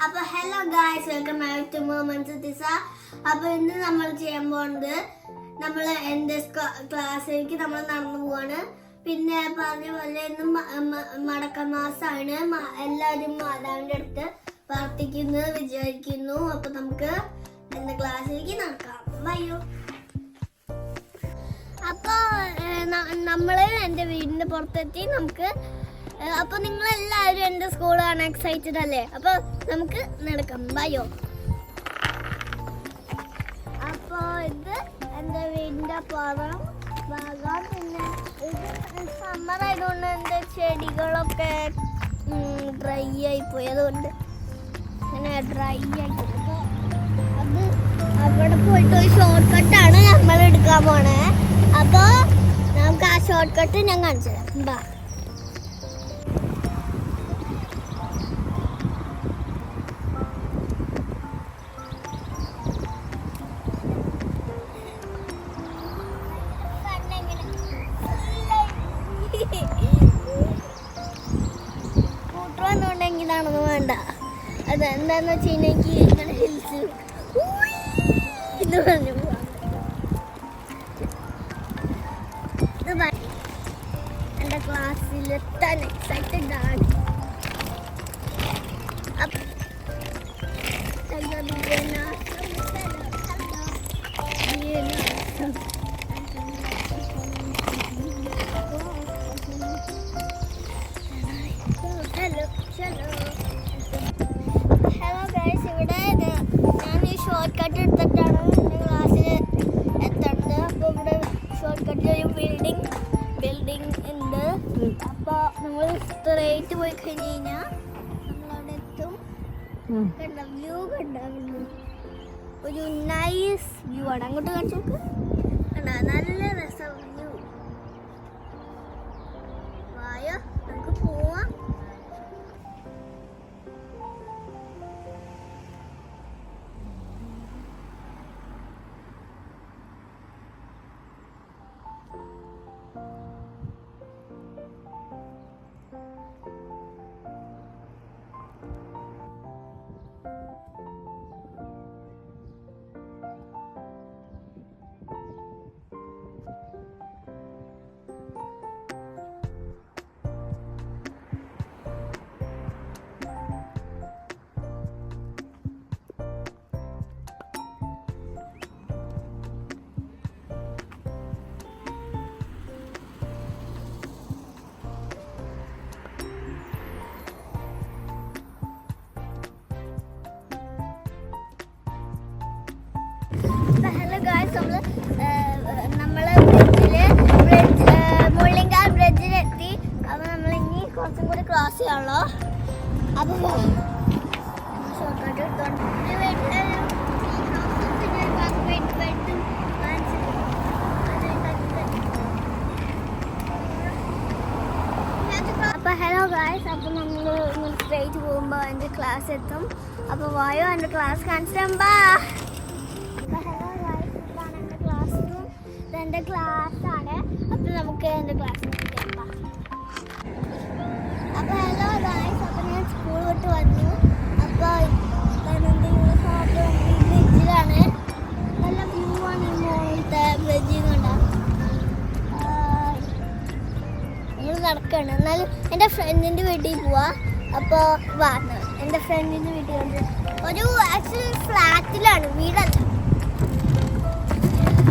അപ്പോൾ hello guys, welcome back to moments ദിസ. അപ്പോൾ ഇന്ന് നമ്മൾ ചെയ്യാൻ പോകുന്നത് നമ്മൾ എൻ്റെ ക്ലാസ്സിലേക്ക് നമ്മൾ നടന്നു പോവാണ്. പിന്നെ പറഞ്ഞ പോലെ ഇന്ന് മടക്ക മാസമാണ്. എല്ലാവരും മാതാവിൻ്റെ അടുത്ത് പ്രാർത്ഥിക്കുന്നു വിചാരിക്കുന്നു. അപ്പോൾ നമുക്ക് എൻ്റെ ക്ലാസ്സിലേക്ക് നടക്കാം. വയ്യോ. അപ്പോൾ നമ്മൾ എൻ്റെ വീടിൻ്റെ പുറത്തെത്തി. അപ്പൊ നിങ്ങൾ എല്ലാവരും എന്റെ സ്കൂൾ കാണാൻ എക്സൈറ്റഡ് അല്ലേ? അപ്പൊ നമുക്ക് നടക്കാം. ബയോ. അപ്പൊ ഇത് എന്റെ വീടിന്റെ ഭാഗം. പിന്നെ ഇത് സമ്മർ ആയതുകൊണ്ട് എന്റെ ചെടികളൊക്കെ ഡ്രൈ ആയി പോയി. അതുകൊണ്ട് ഇങ്ങനെ ഡ്രൈ ആയിട്ട് അത് അവിടെ പോയിട്ട് ഒരു ഷോർട്ട് കട്ടാണ് നമ്മൾ എടുക്കാൻ പോണേ. അപ്പൊ നമുക്ക് ആ ഷോർട്ട് കട്ട് ഞാൻ കാണിച്ചു തരാം. ബാ. കൂട്ടുവന്നുണ്ടെങ്കിൽ ഇതാണെന്ന് വേണ്ട. അതെന്താന്ന് വെച്ച് കഴിഞ്ഞാൽ ഇങ്ങനെ ഹിൽസ് ഇത് പറഞ്ഞു എൻ്റെ ക്ലാസ്സിലെത്താൻ എക്സൈറ്റഡ് ആണ്. ഹലോ ഗൈസ്, ഇവിടെ ഞാൻ ഈ ഷോർട്ട് കട്ട് എടുത്തിട്ടാണ് എൻ്റെ ക്ലാസ്സിൽ എത്തുന്നത്. അപ്പോൾ ഇവിടെ ഷോർട്ട് കട്ടിൽ ഒരു ബിൽഡിംഗ് ഉണ്ട്. അപ്പോൾ നമ്മൾ സ്ട്രേറ്റ് പോയി കഴിഞ്ഞ് കഴിഞ്ഞാൽ നമ്മളവിടെ എത്തും. കണ്ട വ്യൂ കണ്ടായിരുന്നു. ഒരു നൈസ് വ്യൂ ആണ്. അങ്ങോട്ട് കാണിച്ചു നോക്ക്. കണ്ട നല്ല രസം വ്യൂ. വായോ, നമുക്ക് പോവാം. ഹലോ ഗായ്സ്, നമ്മള് മുള്ളിങ്കാൽ ബ്രിഡ്ജിലെത്തി. അപ്പോൾ നമ്മൾ ഇനി കുറച്ചും കൂടി ക്രോസ് ചെയ്യാണല്ലോ. അപ്പോൾ ഷോർട്ട് എടുത്തോണ്ട് അപ്പോൾ ഹലോ ഗായ്സ്, അപ്പോൾ നമ്മൾ സ്ട്രേറ്റ് പോകുമ്പോൾ എൻ്റെ ക്ലാസ് എത്തും. അപ്പോൾ വായോ എൻ്റെ ക്ലാസ് കാണിച്ചു തരാം. എൻ്റെ ക്ലാസ് ആണ്. അപ്പോൾ നമുക്ക് എൻ്റെ ക്ലാസ് നോക്കാം. അപ്പോൾ ഹലോ ഗായ്സ്, അപ്പോൾ ഞാൻ സ്കൂൾ വിട്ട് വന്നു. അപ്പോൾ എൻ്റെ യൂണിഫോം ഈ ബ്രിഡ്ജിലാണ്. നല്ല വ്യൂ ആണ് ഈ മുകളിലത്തെ ബ്രിഡ്ജിൽ നിന്നുണ്ടാവും. നമ്മൾ നടക്കുകയാണ്. എന്നാലും എൻ്റെ ഫ്രണ്ടിൻ്റെ വീട്ടിൽ പോവാ. അപ്പോൾ വന്നു എൻ്റെ ഫ്രണ്ടിൻ്റെ വീട്ടിൽ കൊണ്ട് ഒരു ആക്ച്വലി ഫ്ലാറ്റിലാണ്, വീടല്ല.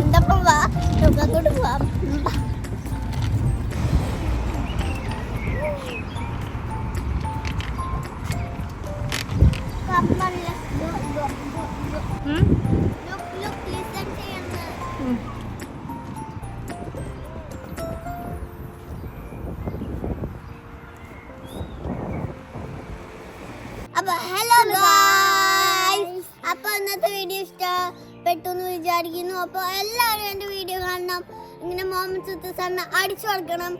എന്താപ്പം വാ, അങ്ങോട്ട് പോവാം. അപ്പൊ ഹലോ ഗായ്സ്, അപ്പൊ ഇന്നത്തെ വീഡിയോ ഇഷ്ടപ്പെട്ടു എന്ന് വിചാരിക്കുന്നു. അപ്പോൾ എല്ലാവരും എൻ്റെ വീഡിയോ കാണണം. ഇങ്ങനെ മൊമെന്റ്സ് അടിച്ചു കൊടുക്കണം.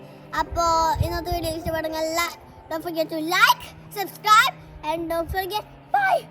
അപ്പോൾ ഇന്നത്തെ video ഇഷ്ടപ്പെടുമെങ്കിൽ don't forget to like, subscribe and don't forget bye.